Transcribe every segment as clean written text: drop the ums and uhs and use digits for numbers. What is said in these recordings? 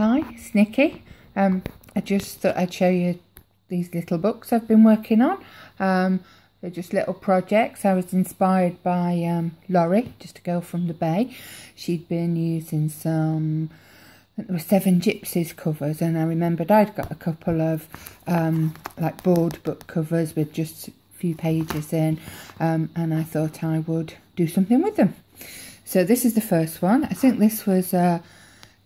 Hi, it's Nikki. I just thought I'd show you these little books I've been working on. They're just little projects. I was inspired by Laurie, just a girl from the Bay. She'd been using some, I think there were 7 Gypsies covers, and I remembered I'd got a couple of like board book covers with just a few pages in, and I thought I would do something with them. So this is the first one. I think this was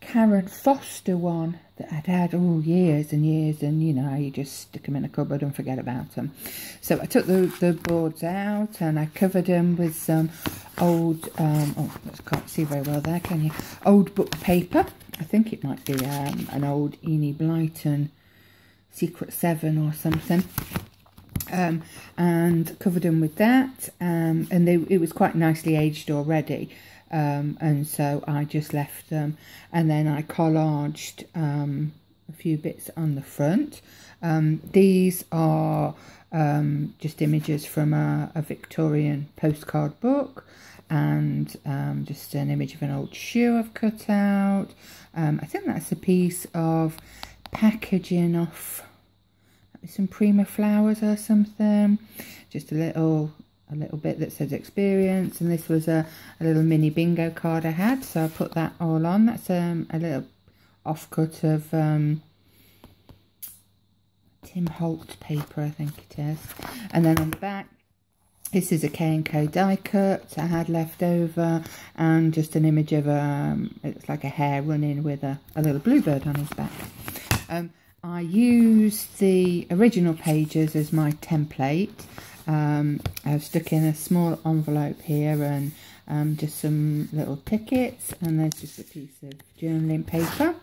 Karen Foster one that I'd had all years and years, and you know, you just stick them in a cupboard and forget about them. So I took the boards out and I covered them with some old, oh, can't see very well there, can you? Old book paper. I think it might be an old Enid Blyton Secret 7 or something. And covered them with that, and it was quite nicely aged already. And so I just left them, and then I collaged a few bits on the front. These are just images from a Victorian postcard book, and just an image of an old shoe I've cut out. I think that's a piece of packaging off some Prima flowers or something. Just a little bit that says experience, and this was a little mini bingo card I had, so I put that all on. That's a little offcut of Tim Holt paper, I think it is. And then on the back, this is a K&Co die cut I had left over, and just an image of it looks like a hare running with a little bluebird on his back. I used the original pages as my template. I've stuck in a small envelope here, and just some little tickets, and there's just a piece of journaling paper.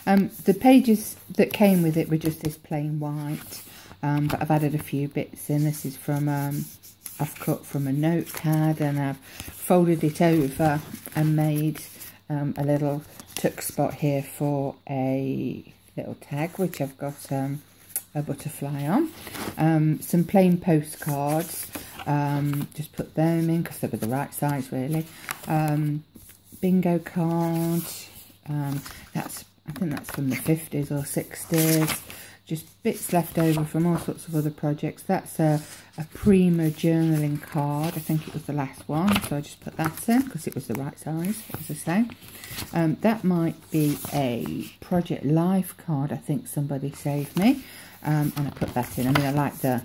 The pages that came with it were just this plain white, but I've added a few bits in. This is from I've cut from a notepad, and I've folded it over and made a little tuck spot here for a little tag, which I've got a butterfly on. Some plain postcards, just put them in because they were the right size really. Bingo card, I think that's from the 50s or 60s. Just bits left over from all sorts of other projects. That's a Prima journaling card. I think it was the last one, so I just put that in because it was the right size, as I say. That might be a Project Life card, I think somebody saved me. And I put that in. I mean, I like the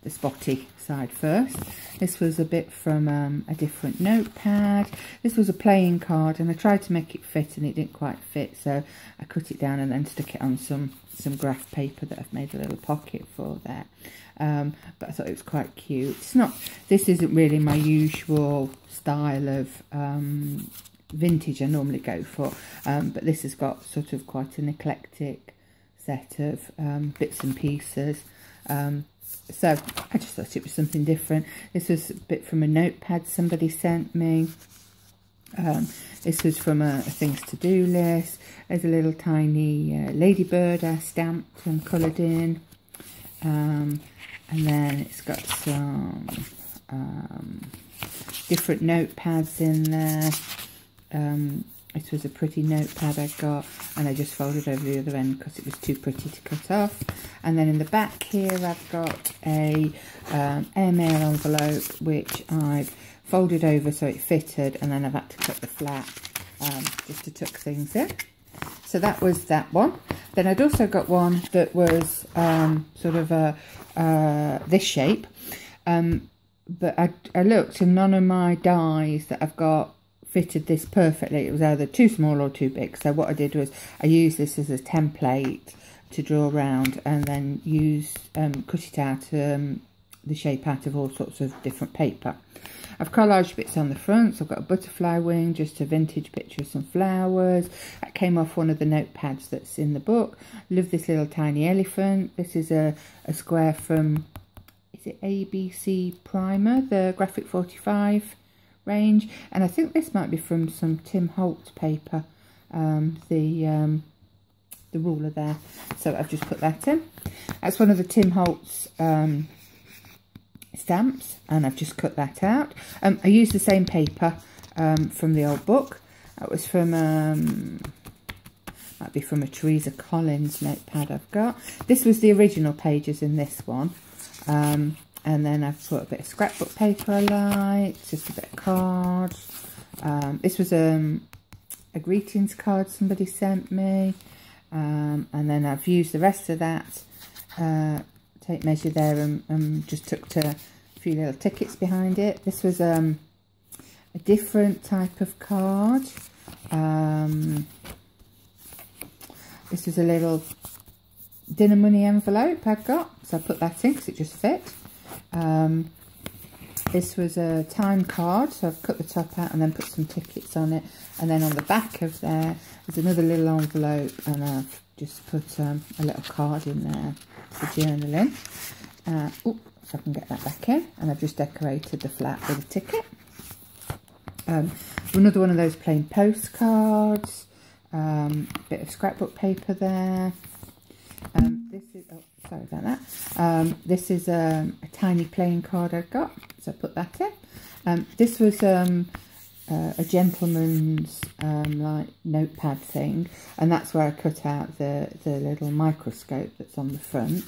spotty side first. This was a bit from a different notepad. This was a playing card, and I tried to make it fit, and it didn't quite fit, so I cut it down and then stuck it on some graph paper that I've made a little pocket for there. But I thought it was quite cute. This isn't really my usual style of vintage I normally go for, but this has got sort of quite an eclectic set of bits and pieces. So I just thought it was something different. This was a bit from a notepad somebody sent me. This was from a things to do list. There's a little tiny ladybird I stamped and coloured in. And then it's got some different notepads in there. This was a pretty notepad I got, and I just folded over the other end because it was too pretty to cut off. And then in the back here I've got a airmail envelope which I've folded over so it fitted, and then I've had to cut the flap just to tuck things in. So that was that one. Then I'd also got one that was sort of this shape, but I looked, and none of my dies that I've got fitted this perfectly. It was either too small or too big. So what I did was I used this as a template to draw around, and then cut it out, the shape out of all sorts of different paper. I've collaged bits on the front, so I've got a butterfly wing, just a vintage picture of some flowers. That came off one of the notepads that's in the book. Love this little tiny elephant. This is a square from, is it ABC Primer, the Graphic 45 range, and I think this might be from some Tim Holt paper, the ruler there. So I've just put that in. That's one of the Tim Holt's stamps, and I've just cut that out. I used the same paper from the old book. That was from Might be from a Teresa Collins notepad I've got. This was the original pages in this one. And then I've put a bit of scrapbook paper I like, just a bit of cards. This was a greetings card somebody sent me. And then I've used the rest of that tape measure there and just tucked a few little tickets behind it. This was a different type of card. This was a little dinner money envelope I've got, so I put that in because it just fit. This was a time card, so I've cut the top out and then put some tickets on it. And then on the back of there's another little envelope, and I've just put a little card in there for journaling. So I can get that back in. And I've just decorated the flat with a ticket. Another one of those plain postcards. Bit of scrapbook paper there. This is, oh, sorry about that. This is a tiny playing card I've got, so I put that in. This was a gentleman's like notepad thing, and that's where I cut out the little microscope that's on the front.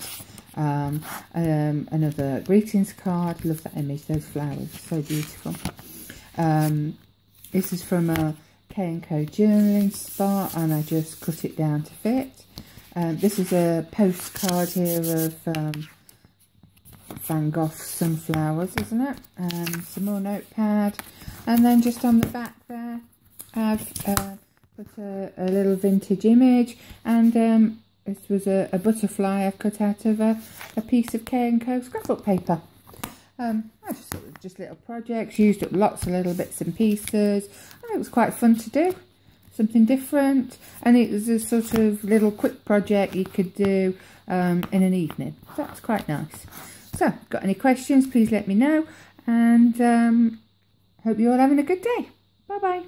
Another greetings card. Love that image, those flowers, so beautiful. This is from a K&Co journaling spot, and I just cut it down to fit. This is a postcard here of Van Gogh's sunflowers, isn't it? Some more notepad, and then just on the back there I've put a little vintage image, and this was a butterfly I've cut out of a piece of K&Co scrapbook paper. I just little projects, used up lots of little bits and pieces. And it was quite fun to do, something different, and it was a sort of little quick project you could do in an evening. So that's quite nice. So, got any questions, please let me know, and hope you're all having a good day. Bye bye.